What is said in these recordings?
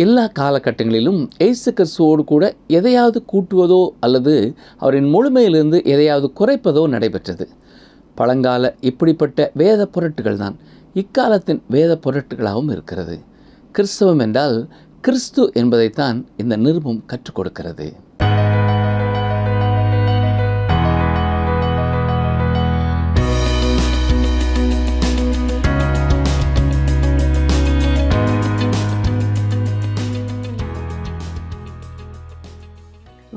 எல்லா காலகட்டங்களிலும் இயேசு கிறிஸ்துவோடு கூட எதையாவது கூட்டுவதோ அல்லது அவரின் முழுமையிலிருந்து எதையாவது குறைப்பதோ நடைபெற்றது. பழங்கால இப்படிப்பட்ட வேத பொருட்கள் தான் இக்காலத்தின் வேத பொருட்களாகவும் இருக்கிறது. கிறிஸ்தவம் என்றால் கிறிஸ்து என்பதைத்தான் இந்த நிருபம் கற்றுக் கொடுக்கிறது.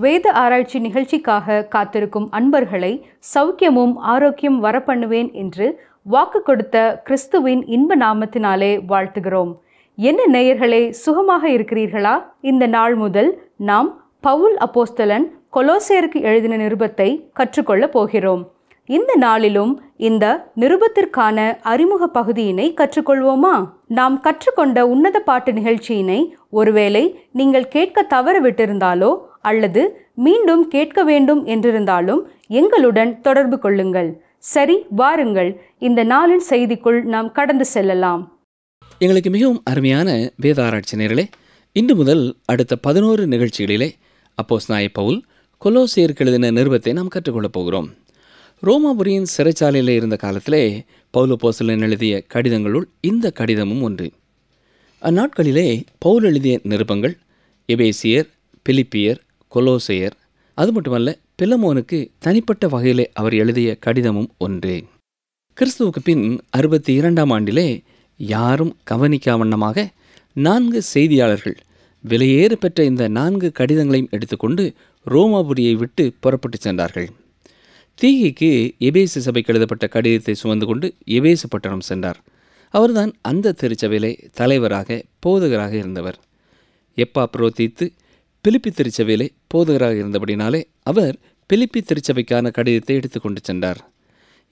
வேத ஆராய்ச்சி நிகழ்ச்சிக்காக காத்திருக்கும் அன்பர்களை சௌக்கியமும் ஆரோக்கியம் வரப்பண்ணுவேன் என்று வாக்கு கொடுத்த கிறிஸ்துவின் இன்ப நாமத்தினாலே வாழ்த்துகிறோம். என்ன நேயர்களே, சுகமாக இருக்கிறீர்களா? இந்த நாள் முதல் நாம் பவுல் அப்போஸ்தலன் கொலோசேயருக்கு எழுதின நிருபத்தை கற்றுக்கொள்ளப் போகிறோம். இந்த நாளிலும் இந்த நிருபத்திற்கான அறிமுக பகுதியினை கற்றுக்கொள்வோமா? நாம் கற்றுக்கொண்ட உன்னத பாட்டு நிகழ்ச்சியினை ஒருவேளை நீங்கள் கேட்க தவற விட்டிருந்தாலோ அல்லது மீண்டும் கேட்க வேண்டும் என்றிருந்தாலும் எங்களுடன் தொடர்பு கொள்ளுங்கள். சரி, வாருங்கள் இந்த நாளின் செய்திக்குள் நாம் கடந்து செல்லலாம். எங்களுக்கு மிகவும் அருமையான வேத ஆராய்ச்சி நேயர்களே, இன்று முதல் அடுத்த 11 நிகழ்ச்சிகளிலே அப்போஸ்தலனாகிய பவுல் கொலோசேயருக்கு எழுதின நிருபத்தை நாம் கற்றுக்கொள்ளப் போகிறோம். ரோமாபுரியின் சிறைச்சாலையில் இருந்த காலத்திலே பவுல் அப்போஸ்தலன் எழுதிய கடிதங்களுள் இந்த கடிதமும் ஒன்று. அந்நாட்களிலே பவுல் எழுதிய நிருபங்கள் எபேசியர், பிலிப்பியர், கொலோசையர், அது மட்டுமல்ல பிலமோனுக்கு தனிப்பட்ட வகையிலே அவர் எழுதிய கடிதமும் ஒன்றே. கிறிஸ்துவுக்கு பின் 62ஆம் ஆண்டிலே யாரும் கவனிக்காவண்ணமாக 4 செய்தியாளர்கள் விலையேற பெற்ற இந்த 4 கடிதங்களையும் எடுத்துக்கொண்டு ரோமாபுரியை விட்டு புறப்பட்டு சென்றார்கள். தீகிக்கு எபேசு சபைக்கு எழுதப்பட்ட கடிதத்தை சுமந்து கொண்டு எபேசு பட்டணம் சென்றார். அவர்தான் அந்த திருச்சபையிலே தலைவராக போதகராக இருந்தவர். எப்பாப்ரோதீத்து பிலிப்பி திருச்சபையிலே போதகராக இருந்தபடினாலே அவர் பிலிப்பி திருச்சபைக்கான கடிதத்தை எடுத்துக்கொண்டு சென்றார்.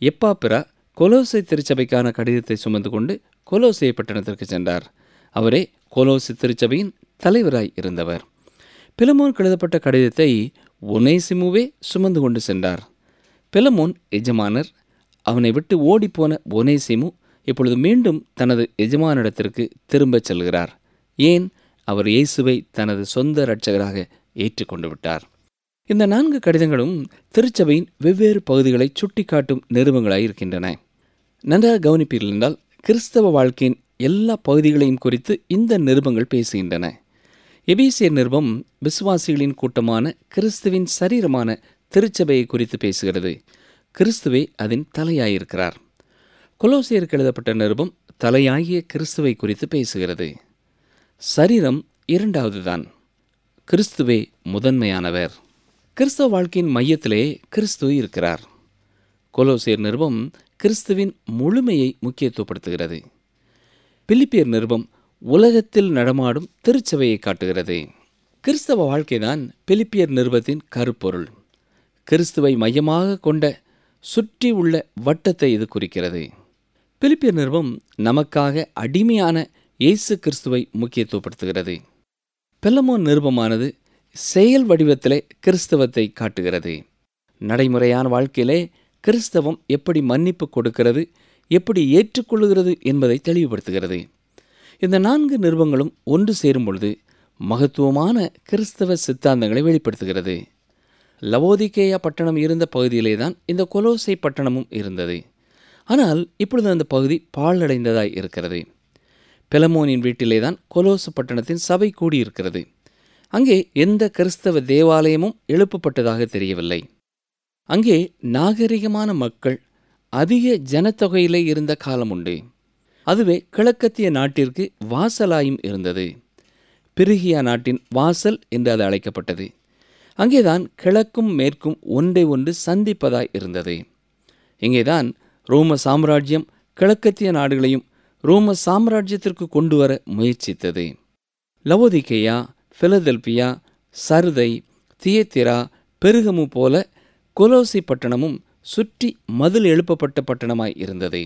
எப்பாப்பிரா கொலோசை திருச்சபைக்கான கடிதத்தை சுமந்து கொண்டு கொலோசை பட்டணத்திற்கு சென்றார். அவரே கொலோசை திருச்சபையின் தலைவராய் இருந்தவர். பிலமோன் எழுதப்பட்ட கடிதத்தை ஒனேசிமுவே சுமந்து கொண்டு சென்றார். பிலமோன் எஜமானர். அவனை விட்டு ஓடிப்போன ஒனேசிமு இப்பொழுது மீண்டும் தனது எஜமானிடத்திற்கு திரும்பச் செல்கிறார். ஏன்? அவர் இயேசுவை தனது சொந்த இரட்சகராக ஏற்றுக்கொண்டு விட்டார். இந்த 4 கடிதங்களும் திருச்சபையின் வெவ்வேறு பகுதிகளை சுட்டிக்காட்டும் நிருபங்களாய் இருக்கின்றன. நன்றாக கவனிப்பீர்கள் என்றால் கிறிஸ்தவ வாழ்க்கையின் எல்லா பகுதிகளையும் குறித்து இந்த நிருபங்கள் பேசுகின்றன. எபேசியர் நிருபம் விசுவாசிகளின் கூட்டமான கிறிஸ்துவின் சரீரமான திருச்சபையை குறித்து பேசுகிறது. கிறிஸ்துவே அதன் தலையாயிருக்கிறார். கொலோசேயருக்கு எழுதப்பட்ட நிருபம் தலையாகிய கிறிஸ்துவை குறித்து பேசுகிறது. சரீரம் இரண்டாவது தான், கிறிஸ்துவே முதன்மையானவர். கிறிஸ்தவ வாழ்க்கையின் மையத்திலே கிறிஸ்து இருக்கிறார். கொலோசேயர் நிருபம் கிறிஸ்துவின் முழுமையை முக்கியத்துவப்படுத்துகிறது. பிலிப்பியர் நிருபம் உலகத்தில் நடமாடும் திருச்சபையை காட்டுகிறது. கிறிஸ்தவ வாழ்க்கைதான் பிலிப்பியர் நிருபத்தின் கருப்பொருள். கிறிஸ்துவை மையமாக கொண்ட சுற்றி உள்ள வட்டத்தை இது குறிக்கிறது. பிலிப்பியர் நிருபம் நமக்காக அடிமையான இயேசு கிறிஸ்துவை முக்கியத்துவப்படுத்துகிறது. பிலமோன் நிருபமானது செயல் வடிவத்திலே கிறிஸ்தவத்தை காட்டுகிறது. நடைமுறையான வாழ்க்கையிலே கிறிஸ்தவம் எப்படி மன்னிப்பு கொடுக்கிறது, எப்படி ஏற்றுக்கொள்ளுகிறது என்பதை தெளிவுபடுத்துகிறது. இந்த 4 நிருபங்களும் ஒன்று சேரும் பொழுது மகத்துவமான கிறிஸ்தவ சித்தாந்தங்களை வெளிப்படுத்துகிறது. லவோதிகேயா பட்டணம் இருந்த பகுதியிலே தான் இந்த கொலோசை பட்டணமும் இருந்தது. ஆனால் இப்பொழுது அந்த பகுதி பாழடைந்ததாய் இருக்கிறது. பிலமோனின் வீட்டிலே தான் கொலோசு பட்டணத்தின் சபை கூடியிருக்கிறது. அங்கே எந்த கிறிஸ்தவ தேவாலயமும் எழுப்பப்பட்டதாக தெரியவில்லை. அங்கே நாகரிகமான மக்கள் அதிக ஜனத்தொகையிலே இருந்த காலம் உண்டு. அதுவே கிழக்கத்திய நாட்டிற்கு வாசலாயும் இருந்தது. பிரிகியா நாட்டின் வாசல் என்று அது அழைக்கப்பட்டது. அங்கேதான் கிழக்கும் மேற்கும் ஒன்றை ஒன்று சந்திப்பதாய் இருந்தது. இங்கேதான் ரோம சாம்ராஜ்யம் கிழக்கத்திய நாடுகளையும் ரோம சாம்ராஜ்யத்திற்கு கொண்டு வர முயற்சித்தது. லவோதிகேயா, பிலதெல்பியா, சர்தை, தியத்திரா, பெருகமு போல கொலோசி பட்டணமும் சுற்றி மதில் எழுப்பப்பட்ட பட்டணமாய் இருந்தது.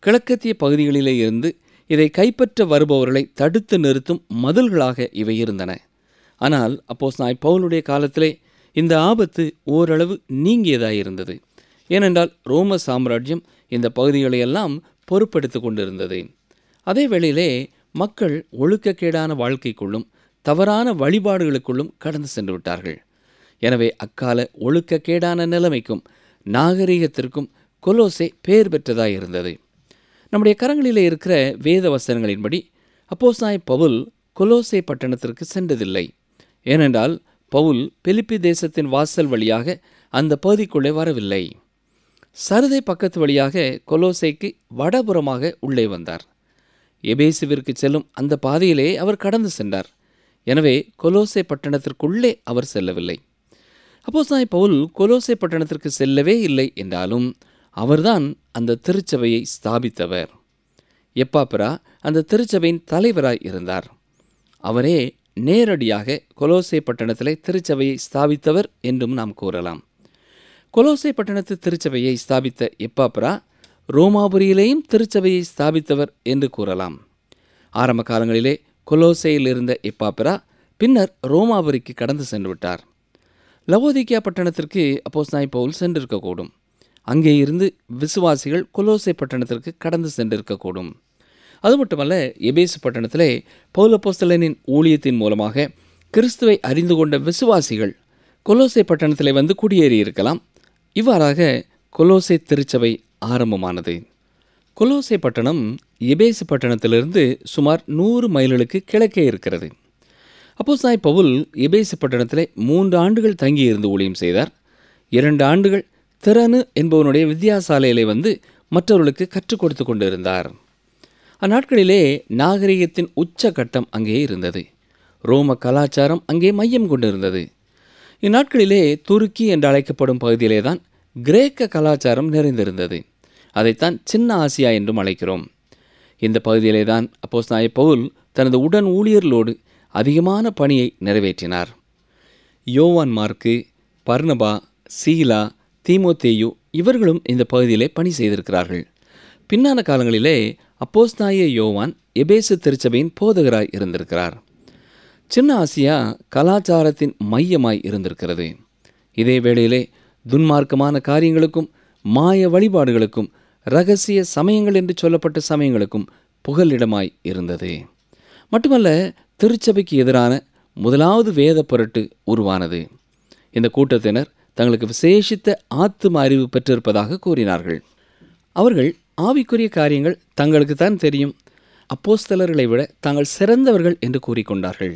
கிழக்கத்திய பகுதிகளிலே இருந்து இதை கைப்பற்ற வருபவர்களை தடுத்து நிறுத்தும் மதில்களாக இவை இருந்தன. ஆனால் அப்போஸ்தலனாகிய பவுலுடைய காலத்திலே இந்த ஆபத்து ஓரளவு நீங்கியதாயிருந்தது. ஏனென்றால் ரோம சாம்ராஜ்யம் இந்த பகுதிகளையெல்லாம் பொறுப்பெடுத்து கொண்டிருந்தது. அதே வேளையிலே மக்கள் ஒழுக்கக்கேடான வாழ்க்கைக்குள்ளும் தவறான வழிபாடுகளுக்குள்ளும் கடந்து சென்று விட்டார்கள். எனவே அக்கால ஒழுக்கக்கேடான நிலைமைக்கும் நாகரிகத்திற்கும் கொலோசே பெயர் பெற்றதாய் இருந்தது. நம்முடைய கரங்களிலே இருக்கிற வேத வசனங்களின்படி அப்போஸ்தலனாகிய பவுல் கொலோசே பட்டணத்திற்கு சென்றதில்லை. ஏனென்றால் பவுல் பிலிப்பி தேசத்தின் வாசல் வழியாக அந்த பகுதிக்குள்ளே வரவில்லை. சரதை பக்கத்து வழியாக கொலோசேக்கு வடபுறமாக உள்ளே வந்தார். எபேசுவிற்கு செல்லும் அந்த பாதையிலே அவர் கடந்து சென்றார். எனவே கொலோசே பட்டணத்திற்குள்ளே அவர் செல்லவில்லை. அப்போஸ்தலனாகிய பவுல் கொலோசே பட்டணத்திற்கு செல்லவே இல்லை என்றாலும் அவர்தான் அந்த திருச்சபையை ஸ்தாபித்தவர். எப்பாப்பிரா அந்த திருச்சபையின் தலைவராய் இருந்தார். அவரே நேரடியாக கொலோசே பட்டணத்திலே திருச்சபையை ஸ்தாபித்தவர் என்றும் நாம் கூறலாம். கொலோசே பட்டணத்து திருச்சபையை ஸ்தாபித்த எப்பாப்பிரா ரோமாபுரியிலேயும் திருச்சபையை ஸ்தாபித்தவர் என்று கூறலாம். ஆரம்ப காலங்களிலே கொலோசேயில் இருந்த எப்பாப்பிரா பின்னர் ரோமாபுரிக்கு கடந்து சென்று விட்டார். லவோதிக்கியா பட்டணத்திற்கு அப்போஸ்தலனாகிய பவுல் சென்றிருக்கக்கூடும். அங்கே இருந்து விசுவாசிகள் கொலோசே பட்டணத்திற்கு கடந்து சென்றிருக்கக்கூடும். அது மட்டுமல்ல, எபேசு பட்டணத்திலே பவுல் அப்போஸ்தலனின் ஊழியத்தின் மூலமாக கிறிஸ்துவை அறிந்து கொண்ட விசுவாசிகள் கொலோசே பட்டணத்திலே வந்து குடியேறியிருக்கலாம். இவ்வாறாக கொலோசே திருச்சபை ஆரம்பமானது. கொலோசே பட்டணம் எபேசு பட்டணத்திலிருந்து சுமார் 100 மைல்களுக்கு கிழக்கே இருக்கிறது. அப்போஸ்தலனாகிய பவுல் எபேசு பட்டணத்திலே 3 ஆண்டுகள் தங்கியிருந்து ஊழியம் செய்தார். 2 ஆண்டுகள் திறனு என்பவனுடைய வித்தியாசாலையிலே வந்து மற்றவர்களுக்கு கற்றுக் கொடுத்து கொண்டிருந்தார். அந்நாட்களிலே நாகரிகத்தின் உச்சகட்டம் அங்கே இருந்தது. ரோம கலாச்சாரம் அங்கே மையம் கொண்டிருந்தது. இந்நாட்களிலே துருக்கி என்று அழைக்கப்படும் பகுதியிலே தான் கிரேக்க கலாச்சாரம் நிறைந்திருந்தது. அதைத்தான் சின்ன ஆசியா என்றும் அழைக்கிறோம். இந்த பகுதியிலே தான் அப்போஸ்தலனாகிய பவுல் தனது உடன் ஊழியர்களோடு அதிகமான பணியை நிறைவேற்றினார். யோவான் மார்க்கு, பர்னபா, சீலா, தீமோத்தேயு இவர்களும் இந்த பகுதியிலே பணி செய்திருக்கிறார்கள். பின்னான காலங்களிலே அப்போஸ்தலனாகிய யோவான் எபேசு திருச்சபையின் போதகராய் இருந்திருக்கிறார். சின்ன ஆசியா கலாச்சாரத்தின் மையமாய் இருந்திருக்கிறது. இதே வேளையிலே துன்மார்க்கமான காரியங்களுக்கும் மாய வழிபாடுகளுக்கும் இரகசிய சமயங்கள் என்று சொல்லப்பட்ட சமயங்களுக்கும் புகலிடமாய் இருந்தது. மட்டுமல்ல, திருச்சபைக்கு எதிரான முதலாவது வேத புரட்டு உருவானது. இந்த கூட்டத்தினர் தங்களுக்கு விசேஷித்த ஆத்தும அறிவு பெற்றிருப்பதாக கூறினார்கள். அவர்கள் ஆவிக்குரிய காரியங்கள் தங்களுக்கு தான் தெரியும், அப்போஸ்தலர்களை விட தாங்கள் சிறந்தவர்கள் என்று கூறிக்கொண்டார்கள்.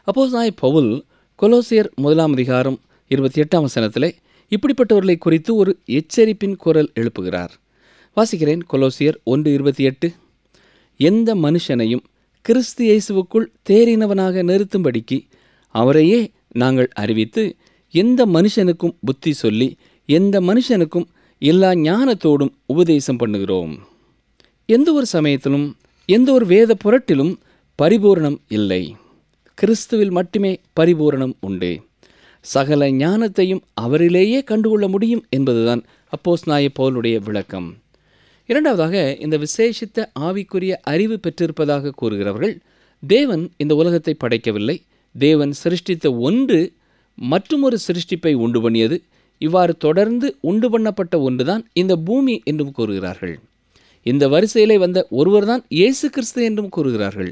அப்போஸ்தலனாகிய பவுல் கொலோசியர் 1 அதிகாரம் 28 வசனத்திலே இப்படிப்பட்டவர்களை குறித்து ஒரு எச்சரிப்பின் குரல் எழுப்புகிறார். வாசிக்கிறேன். கொலோசியர் 1:28. எந்த மனுஷனையும் கிறிஸ்து இயேசுவுக்குள் தேறினவனாக நிறுத்தும்படிக்கு அவரையே நாங்கள் அறிவித்து, எந்த மனுஷனுக்கும் புத்தி சொல்லி, எந்த மனுஷனுக்கும் எல்லா ஞானத்தோடும் உபதேசம் பண்ணுகிறோம். எந்த ஒரு சமயத்திலும் எந்த ஒரு வேத புரட்டிலும் பரிபூரணம் இல்லை. கிறிஸ்துவில் மட்டுமே பரிபூரணம் உண்டு. சகல ஞானத்தையும் அவரிலேயே கண்டுகொள்ள முடியும் என்பதுதான் அப்போஸ்தலனாகிய பவுலுடைய விளக்கம். இரண்டாவதாக, இந்த விசேஷித்த ஆவிக்குரிய அறிவு பெற்றிருப்பதாக கூறுகிறவர்கள் தேவன் இந்த உலகத்தை படைக்கவில்லை, தேவன் சிருஷ்டித்த ஒன்று மற்றுமொரு சிருஷ்டிப்பை உண்டு பண்ணியது, இவ்வாறு தொடர்ந்து உண்டு பண்ணப்பட்ட ஒன்றுதான் இந்த பூமி என்றும் கூறுகிறார்கள். இந்த வரிசையிலே வந்த ஒருவர்தான் இயேசு கிறிஸ்து என்றும் கூறுகிறார்கள்.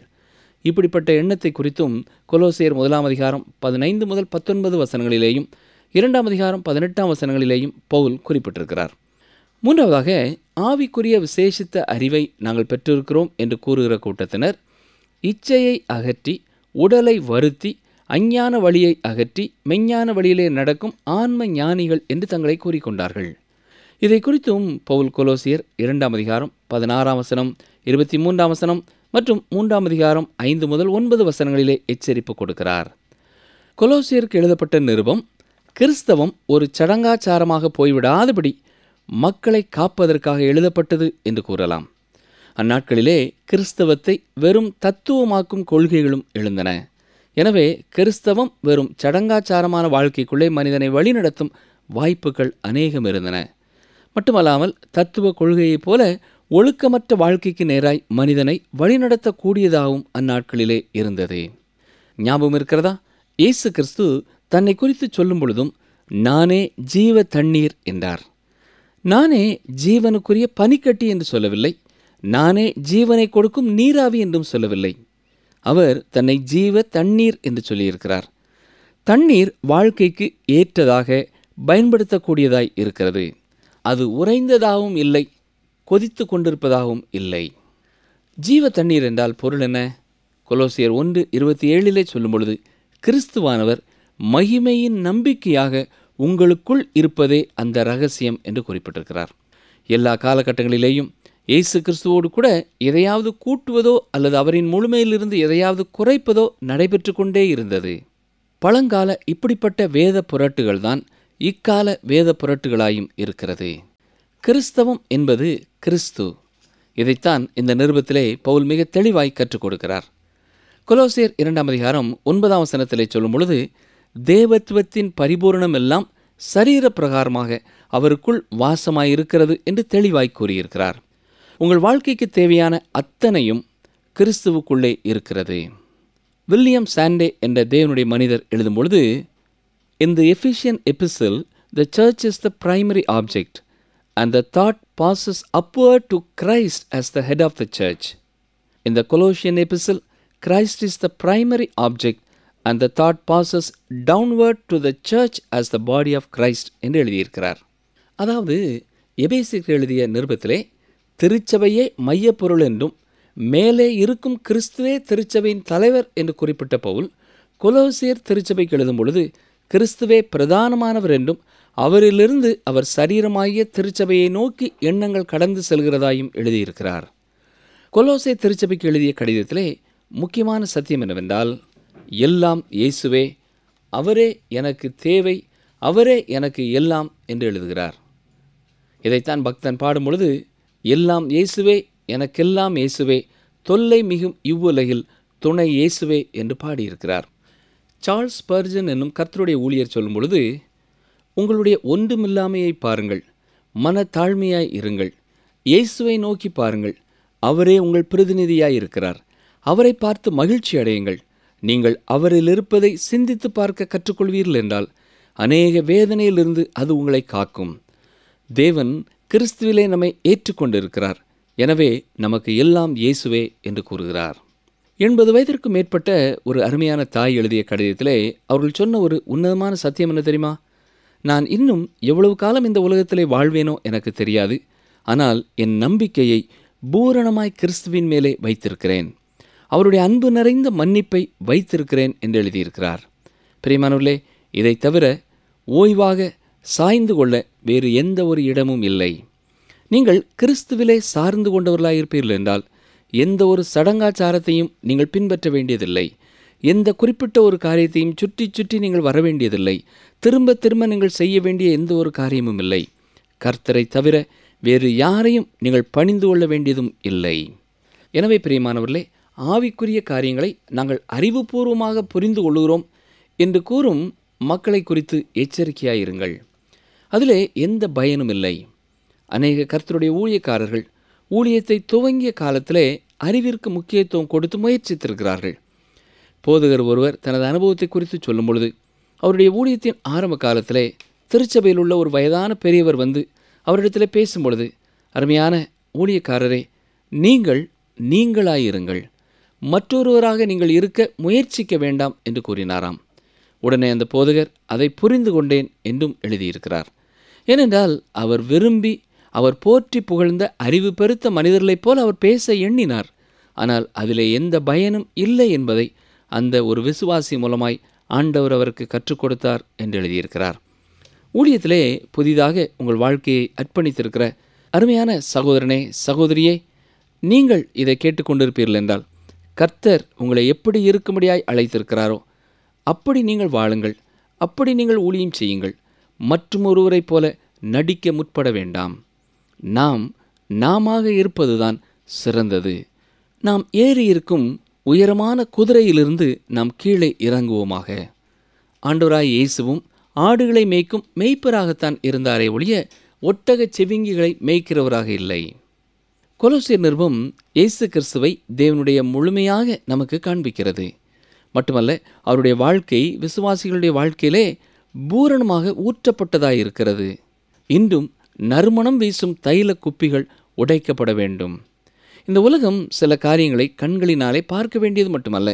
இப்படிப்பட்ட எண்ணத்தை குறித்தும் கொலோசியர் 1 அதிகாரம் 15 முதல் 19 வசனங்களிலேயும் 2 அதிகாரம் 18 வசனங்களிலேயும் பவுல் குறிப்பிட்டிருக்கிறார். மூன்றாவதாக, ஆவிக்குரிய விசேஷித்த அறிவை நாங்கள் பெற்றிருக்கிறோம் என்று கூறுகிற கூட்டத்தினர் இச்சையை அகற்றி, உடலை வருத்தி, அஞ்ஞான வழியை அகற்றி மெஞ்ஞான வழியிலே நடக்கும் ஆன்ம ஞானிகள் என்று தங்களை கூறிக்கொண்டார்கள். இதை குறித்தும் பவுல் கொலோசியர் 2 அதிகாரம் 16 வசனம், 23 வசனம் மற்றும் 3 அதிகாரம் 5 முதல் 9 வசனங்களிலே எச்சரிப்பு கொடுக்கிறார். கொலோசியருக்கு எழுதப்பட்ட நிருபம் கிறிஸ்தவம் ஒரு சடங்காச்சாரமாக போய்விடாதபடி மக்களை காப்பதற்காக எழுதப்பட்டது என்று கூறலாம். அந்நாட்களிலே கிறிஸ்தவத்தை வெறும் தத்துவமாக்கும் கொள்கைகளும் எழுந்தன. எனவே கிறிஸ்தவம் வெறும் சடங்காச்சாரமான வாழ்க்கைக்குள்ளே மனிதனை வழிநடத்தும் வாய்ப்புகள் அநேகம் இருந்தன. மட்டுமல்லாமல் தத்துவ கொள்கையைப் போல ஒழுக்கமற்ற வாழ்க்கைக்கு நேராய் மனிதனை வழிநடத்தக்கூடியதாகவும் அந்நாட்களிலே இருந்தது. ஞாபகம் இருக்கிறதா? இயேசு கிறிஸ்து தன்னை குறித்து சொல்லும் பொழுதும் நானே ஜீவ தண்ணீர் என்றார். நானே ஜீவனுக்குரிய பனிக்கட்டி என்று சொல்லவில்லை, நானே ஜீவனை கொடுக்கும் நீராவி என்றும் சொல்லவில்லை. அவர் தன்னை ஜீவ தண்ணீர் என்று சொல்லியிருக்கிறார். தண்ணீர் வாழ்க்கைக்கு ஏற்றதாக பயன்படுத்தக்கூடியதாய் இருக்கிறது. அது உறைந்ததாகவும் இல்லை, கொதித்து கொண்டிருப்பதாகவும் இல்லை. ஜீவ தண்ணீர் என்றால் பொருள் என்ன? கொலோசியர் 1:27 சொல்லும் பொழுது, கிறிஸ்துவானவர் மகிமையின் நம்பிக்கையாக உங்களுக்குள் இருப்பதே அந்த ரகசியம் என்று குறிப்பிட்டிருக்கிறார். எல்லா காலகட்டங்களிலேயும் இயேசு கிறிஸ்துவோடு கூட எதையாவது கூட்டுவதோ அல்லது அவரின் முழுமையிலிருந்து எதையாவது குறைப்பதோ நடைபெற்று கொண்டே இருந்தது. பழங்கால இப்படிப்பட்ட வேத புரட்டுகள் தான் இக்கால வேத புரட்டுகளாயும் இருக்கிறது. கிறிஸ்தவம் என்பது கிறிஸ்து. இதைத்தான் இந்த நிருபத்திலே பவுல் மிக தெளிவாய் கற்றுக் கொடுக்கிறார். கொலோசியர் 2:9 சொல்லும் பொழுது, தேவத்துவத்தின் பரிபூரணம் எல்லாம் சரீர பிரகாரமாக அவருக்குள் வாசமாயிருக்கிறது என்று தெளிவாய் கூறியிருக்கிறார். உங்கள் வாழ்க்கைக்கு தேவையான அத்தனையும் கிறிஸ்துவுக்குள்ளே இருக்கிறது. வில்லியம் சாண்டே என்ற தேவனுடைய மனிதர் எழுதும் பொழுது, In the Ephesian epistle, the church is the primary object, and the thought passes upward to Christ as the head of the church. In the Colossian epistle, Christ is the primary object, and the thought passes downward to the church as the body of Christ என்று எழுதியிருக்கிறார். அதாவது எபேசியருக்கு எழுதிய நிருபத்திலே திருச்சபையே மையப்பொருள் என்றும் மேலே இருக்கும் கிறிஸ்துவே திருச்சபையின் தலைவர் என்று குறிப்பிட்ட பவுல், கொலோசியர் திருச்சபைக்கு எழுதும் பொழுது கிறிஸ்துவே பிரதானமானவர் என்றும் அவரிலிருந்து அவர் சரீரமாகிய திருச்சபையை நோக்கி எண்ணங்கள் கடந்து செல்கிறதாயும் எழுதியிருக்கிறார். கொலோசே திருச்சபைக்கு எழுதிய கடிதத்திலே முக்கியமான சத்தியம் என்னவென்றால், எல்லாம் இயேசுவே, அவரே எனக்கு தேவை, அவரே எனக்கு எல்லாம் என்று எழுதுகிறார். இதைத்தான் பக்தன் பாடும் பொழுது, எல்லாம் இயேசுவே, எனக்கெல்லாம் இயேசுவே, தொல்லை மிகும் இவ்வுலகில் துணை இயேசுவே என்று பாடியிருக்கிறார். சார்ல்ஸ் ஸ்பர்ஜன் என்னும் கர்த்தருடைய ஊழியர் சொல்லும் பொழுது, உங்களுடைய ஒன்றுமில்லாமையை பாருங்கள், மன தாழ்மையாய் இருங்கள், இயேசுவை நோக்கி பாருங்கள், அவரே உங்கள் பிரதிநிதியாய் இருக்கிறார், அவரை பார்த்து மகிழ்ச்சி அடையுங்கள். நீங்கள் அவரில் இருப்பதை சிந்தித்து பார்க்க கற்றுக்கொள்வீர்கள் என்றால் அநேக வேதனையிலிருந்து அது உங்களை காக்கும். தேவன் கிறிஸ்துவிலே நம்மை ஏற்றுக்கொண்டிருக்கிறார். எனவே நமக்கு எல்லாம் இயேசுவே என்று கூறுகிறார். 80 வயதிற்கு மேற்பட்ட ஒரு அருமையான தாய் எழுதிய கடிதத்திலே அவர்கள் சொன்ன ஒரு உன்னதமான சத்தியம் என்ன தெரியுமா? நான் இன்னும் எவ்வளவு காலம் இந்த உலகத்திலே வாழ்வேனோ எனக்கு தெரியாது. ஆனால் என் நம்பிக்கையை பூரணமாய் கிறிஸ்துவின் மேலே வைத்திருக்கிறேன். அவருடைய அன்பு நிறைந்த மன்னிப்பை வைத்திருக்கிறேன் என்று எழுதியிருக்கிறார். பிரியமானவர்களே, இதை தவிர ஓய்வாக சாய்ந்து கொள்ள வேறு எந்த ஒரு இடமும் இல்லை. நீங்கள் கிறிஸ்துவிலே சார்ந்து கொண்டவர்களாயிருப்பீர்கள் என்றால் எந்த ஒரு சடங்காச்சாரத்தையும் நீங்கள் பின்பற்ற வேண்டியதில்லை. எந்த குறிப்பிட்ட ஒரு காரியத்தையும் சுற்றி சுற்றி நீங்கள் வர வேண்டியதில்லை. திரும்ப திரும்ப நீங்கள் செய்ய வேண்டிய எந்த ஒரு காரியமும் இல்லை. கர்த்தரை தவிர வேறு யாரையும் நீங்கள் பணிந்து கொள்ள வேண்டியதும் இல்லை. எனவே பிரியமானவர்களே, ஆவிக்குரிய காரியங்களை நாங்கள் அறிவுபூர்வமாக புரிந்து கொள்கிறோம் என்று கூறும் மக்களை குறித்து எச்சரிக்கையாயிருங்கள். அதிலே எந்த பயனும் இல்லை. அநேக கர்த்தருடைய ஊழியக்காரர்கள் ஊழியத்தை துவங்கிய காலத்திலே அறிவிற்கு முக்கியத்துவம் கொடுத்து முயற்சித்திருக்கிறார்கள். போதகர் ஒருவர் தனது அனுபவத்தை குறித்து சொல்லும் பொழுது, அவருடைய ஊழியத்தின் ஆரம்ப காலத்திலே திருச்சபையில் உள்ள ஒரு வயதான பெரியவர் வந்து அவரிடத்தில் பேசும் பொழுது, அருமையான ஊழியக்காரரே, நீங்களாயிருங்கள், மற்றொருவராக நீங்கள் இருக்க முயற்சிக்க வேண்டாம் என்று கூறினாராம். உடனே அந்த போதகர் அதை புரிந்து கொண்டேன் என்றும் எழுதியிருக்கிறார். ஏனென்றால் அவர் விரும்பி அவர் போற்றி புகழ்ந்த அறிவு பெருத்த மனிதர்களைப் போல் அவர் பேச எண்ணினார். ஆனால் அதிலே எந்த பயனும் இல்லை என்பதை அந்த ஒரு விசுவாசி மூலமாய் ஆண்டவர் அவருக்கு கற்றுக் கொடுத்தார் என்று எழுதியிருக்கிறார். ஊழியத்திலே புதிதாக உங்கள் வாழ்க்கையை அர்ப்பணித்திருக்கிற அருமையான சகோதரனே, சகோதரியே, நீங்கள் இதை கேட்டுக்கொண்டிருப்பீர்கள் என்றால் கர்த்தர் உங்களை எப்படி இருக்கும்படியாய் அழைத்திருக்கிறாரோ அப்படி நீங்கள் வாழுங்கள், அப்படி நீங்கள் ஊழியம் செய்யுங்கள். மற்றும் ஒருவரைப் போல நடிக்க முற்பட வேண்டாம். நாம இருப்பதுதான் சிறந்தது. நாம் ஏறி இருக்கும் உயரமான குதிரையிலிருந்து நாம் கீழே இறங்குவோமாக. ஆண்டவராய் இயேசுவும் ஆடுகளை மேய்க்கும் மேய்ப்பராகத்தான் இருந்தாரே ஒழிய ஒட்டகச் செவிங்கிகளை மேய்க்கிறவராக இல்லை. கொலோசியர் நிருபம் இயேசு கிறிஸ்துவை தேவனுடைய முழுமையாக நமக்கு காண்பிக்கிறது. மட்டுமல்ல, அவருடைய வாழ்க்கை விசுவாசிகளுடைய வாழ்க்கையிலே பூரணமாக ஊற்றப்பட்டதாயிருக்கிறது. இன்றும் நறுமணம் வீசும் தைல குப்பிகள் உடைக்கப்பட வேண்டும். இந்த உலகம் சில காரியங்களை கண்களினாலே பார்க்க வேண்டியது மட்டுமல்ல,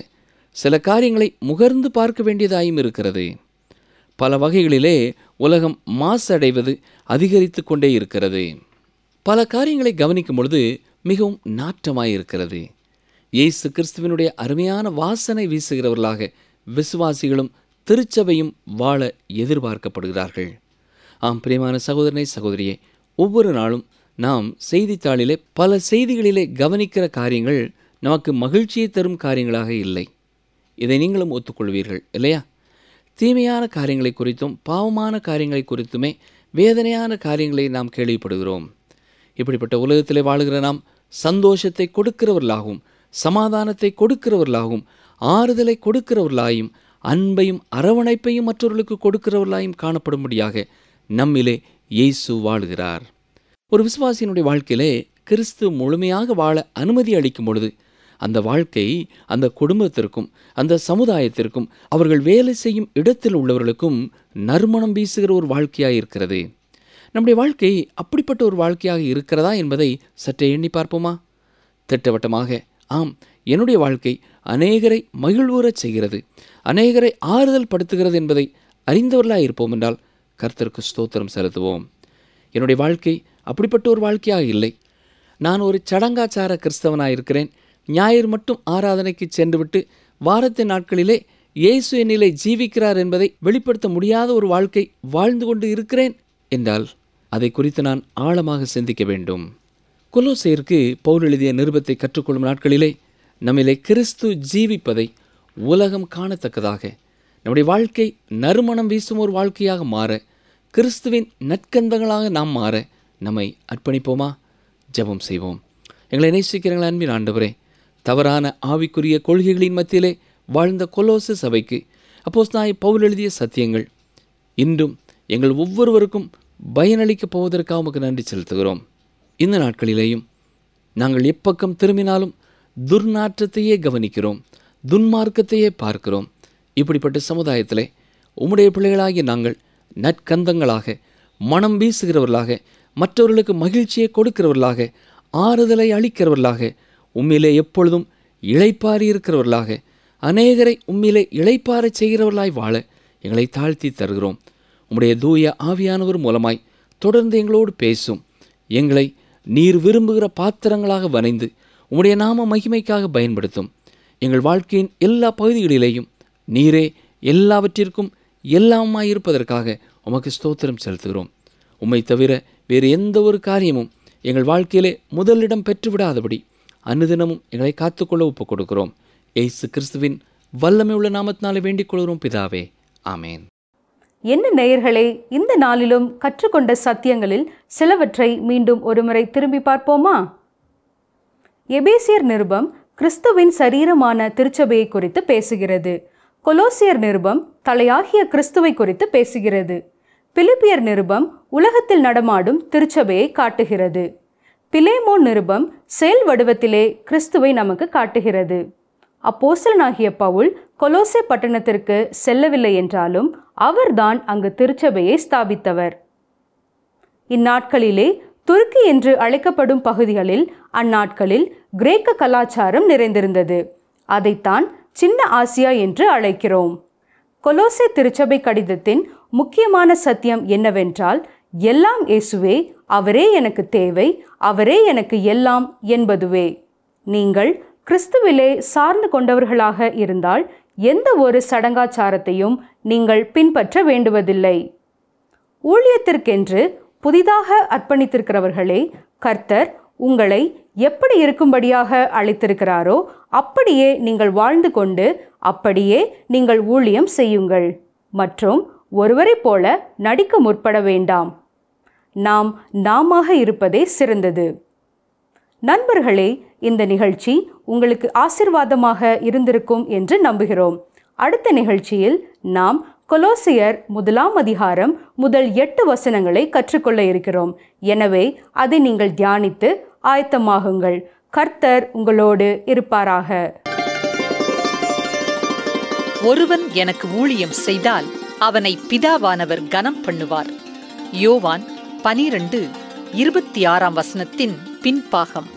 சில காரியங்களை முகர்ந்து பார்க்க வேண்டியதாயும் இருக்கிறது. பல வகைகளிலே உலகம் மாசடைவது அதிகரித்து கொண்டே இருக்கிறது. பல காரியங்களை கவனிக்கும் பொழுது மிகவும் நாற்றமாயிருக்கிறது. இயேசு கிறிஸ்துவினுடைய அருமையான வாசனை வீசுகிறவர்களாக விசுவாசிகளும் திருச்சபையும் வாழ எதிர்பார்க்கப்படுகிறார்கள். ஆம் பிரியமான சகோதரனை சகோதரியே, ஒவ்வொரு நாளும் நாம் செய்தித்தாளிலே பல செய்திகளிலே கவனிக்கிற காரியங்கள் நமக்கு மகிழ்ச்சியை தரும் காரியங்களாக இல்லை. இதை நீங்களும் ஒத்துக்கொள்வீர்கள் இல்லையா? தீமையான காரியங்களை குறித்தும் பாவமான காரியங்களை குறித்துமே வேதனையான காரியங்களை நாம் கேள்விப்படுகிறோம். இப்படிப்பட்ட உலகத்திலே வாழுகிற நாம் சந்தோஷத்தை கொடுக்கிறவர்களாகவும் சமாதானத்தை கொடுக்கிறவர்களாகவும் ஆறுதலை கொடுக்கிறவர்களாயும் அன்பையும் அரவணைப்பையும் மற்றவர்களுக்கு கொடுக்கிறவர்களாயும் காணப்படும்படியாக நம்மிலே இயேசு வாழுகிறார். ஒரு விசுவாசியினுடைய வாழ்க்கையிலே கிறிஸ்து முழுமையாக வாழ அனுமதி அளிக்கும் பொழுது அந்த வாழ்க்கை அந்த குடும்பத்திற்கும் அந்த சமுதாயத்திற்கும் அவர்கள் வேலை செய்யும் இடத்தில் உள்ளவர்களுக்கும் நறுமணம் வீசுகிற ஒரு வாழ்க்கையாக இருக்கிறது. நம்முடைய வாழ்க்கை அப்படிப்பட்ட ஒரு வாழ்க்கையாக இருக்கிறதா என்பதை சற்றே எண்ணி பார்ப்போமா? திட்டவட்டமாக ஆம், என்னுடைய வாழ்க்கை அநேகரை மகிழ்வுறச் செய்கிறது, அநேகரை ஆறுதல் படுத்துகிறது என்பதை அறிந்தவர்களாக இருப்போம் என்றால் கர்த்தருக்கு ஸ்தோத்திரம் செலுத்துவோம். என்னுடைய வாழ்க்கை அப்படிப்பட்ட ஒரு வாழ்க்கையாக இல்லை. நான் ஒரு சடங்காச்சார கிறிஸ்தவனாக இருக்கிறேன். ஞாயிறு மட்டும் ஆராதனைக்கு சென்றுவிட்டு வாரத்தின் நாட்களிலே இயேசு என்னிலே ஜீவிக்கிறார் என்பதை வெளிப்படுத்த முடியாத ஒரு வாழ்க்கை வாழ்ந்து கொண்டு இருக்கிறேன் என்றால் அதை குறித்து நான் ஆழமாக சிந்திக்க வேண்டும். கொலோசையருக்கு பவுல் எழுதிய நிருபத்தை கற்றுக்கொள்ளும் நாட்களிலே நம்மிலே கிறிஸ்து ஜீவிப்பதை உலகம் காணத்தக்கதாக நம்முடைய வாழ்க்கை நறுமணம் வீசும் ஒரு வாழ்க்கையாக மாற, கிறிஸ்துவின் நற்கந்தங்களாக நாம் மாற நம்மை அர்ப்பணிப்போமா? ஜெபம் செய்வோம். எங்களை நேசிக்கிறீங்களா அன்பின் ஆண்டவரே, தவறான ஆவிக்குரிய கொள்கைகளின் மத்தியிலே வாழ்ந்த கொலோசு சபைக்கு அப்போஸ்தலனாகிய பவுல் எழுதிய சத்தியங்கள் இன்றும் எங்கள் ஒவ்வொருவருக்கும் பயனளிக்கப் போவதற்காக உமக்கு நன்றி செலுத்துகிறோம். இந்த நாட்களிலேயும் நாங்கள் எப்பக்கம் திரும்பினாலும் துர்நாற்றத்தையே கவனிக்கிறோம், துன்மார்க்கத்தையே பார்க்கிறோம். இப்படிப்பட்ட சமுதாயத்திலே உம்முடைய பிள்ளைகளாகிய நாங்கள் நற்கந்தங்களாக, மனம் வீசுகிறவர்களாக, மற்றவர்களுக்கு மகிழ்ச்சியை கொடுக்கிறவர்களாக, ஆறுதலை அளிக்கிறவர்களாக, உம்மிலே எப்பொழுதும் இளைப்பாரி இருக்கிறவர்களாக, அநேகரை உம்மிலே இளைப்பாறச் செய்கிறவர்களாய் வாழ எங்களை தாழ்த்தி தருகிறோம். உம்முடைய தூய ஆவியானவர் மூலமாய் தொடர்ந்து எங்களோடு பேசும். எங்களை நீர் விரும்புகிற பாத்திரங்களாக வனைந்து உம்முடைய நாம மகிமைக்காக பயன்படுத்தும். எங்கள் வாழ்க்கையின் எல்லா பகுதிகளிலேயும் நீரே எல்லாவற்றிற்கும் எல்லாமாயிருப்பதற்காக உமக்கு ஸ்தோத்திரம் செலுத்துகிறோம். உம்மை தவிர வேறு எந்த ஒரு காரியமும் எங்கள் வாழ்க்கையிலே முதலிடம் பெற்றுவிடாதபடி அனுதினமும் எங்களை காத்துக்கொள்ள ஒப்புக் கொடுக்கிறோம். இயேசு கிறிஸ்துவின் வல்லமை உள்ள நாமத்தினாலே வேண்டிக் கொள்கிறோம் பிதாவே, ஆமேன். என்ன நேயர்களே, இந்த நாளிலும் கற்றுக்கொண்ட சத்தியங்களில் சிலவற்றை மீண்டும் ஒருமுறை திரும்பி பார்ப்போமா? எபேசியர் நிருபம் கிறிஸ்துவின் சரீரமான திருச்சபையை குறித்து பேசுகிறது. கொலோசியர் நிருபம் தலையாகிய கிறிஸ்துவை குறித்து பேசுகிறது. பிலிப்பியர் நிருபம் உலகத்தில் நடமாடும் திருச்சபையை காட்டுகிறது. பிலேமோன் நிருபம் செயல் வடிவத்திலே கிறிஸ்துவை நமக்கு காட்டுகிறது. அப்போஸ்தலனாகிய பவுல் கொலோசே பட்டணத்திற்கு செல்லவில்லை என்றாலும் அவர்தான் அங்கு திருச்சபையை ஸ்தாபித்தவர். இந்நாட்களிலே துருக்கி என்று அழைக்கப்படும் பகுதிகளில் அந்நாட்களில் கிரேக்க கலாச்சாரம் நிறைந்திருந்தது. அதைத்தான் சின்ன ஆசியா என்று அழைக்கிறோம். கொலோசே திருச்சபை கடிதத்தின் முக்கியமான சத்தியம் என்னவென்றால், எல்லாம் இயேசுவே, அவரே எனக்கு தேவை, அவரே எனக்கு எல்லாம் என்பதுவே. நீங்கள் கிறிஸ்துவிலே சார்ந்து கொண்டவர்களாக இருந்தால் எந்த ஒரு சடங்காச்சாரத்தையும் நீங்கள் பின்பற்ற வேண்டுவதில்லை. ஊழியத்திற்கென்று புதிதாக அர்ப்பணித்திருக்கிறவர்களே, கர்த்தர் உங்களை எப்படி இருக்கும்படியாக அழைத்திருக்கிறாரோ அப்படியே நீங்கள் வாழ்ந்து கொண்டு அப்படியே நீங்கள் ஊழியம் செய்யுங்கள். மற்றும் ஒருவரை போல நடிக்க முற்பட வேண்டாம். நாம் நாமாக இருப்பதே சிறந்தது. நண்பர்களே, இந்த நிகழ்ச்சி உங்களுக்கு ஆசீர்வாதமாக இருந்திருக்கும் என்று நம்புகிறோம். அடுத்த நிகழ்ச்சியில் நாம் கொலோசியர் 1 அதிகாரம் முதல் 8 வசனங்களை கற்றுக்கொள்ள இருக்கிறோம். எனவே அதை நீங்கள் தியானித்து ஆயத்தமாகுங்கள். கர்த்தர் உங்களோடு இருப்பாராக. ஒருவன் எனக்கு ஊழியம் செய்தால் அவனை பிதாவானவர் கனம் பண்ணுவார். யோவான் 12:26 பின்பாகம்.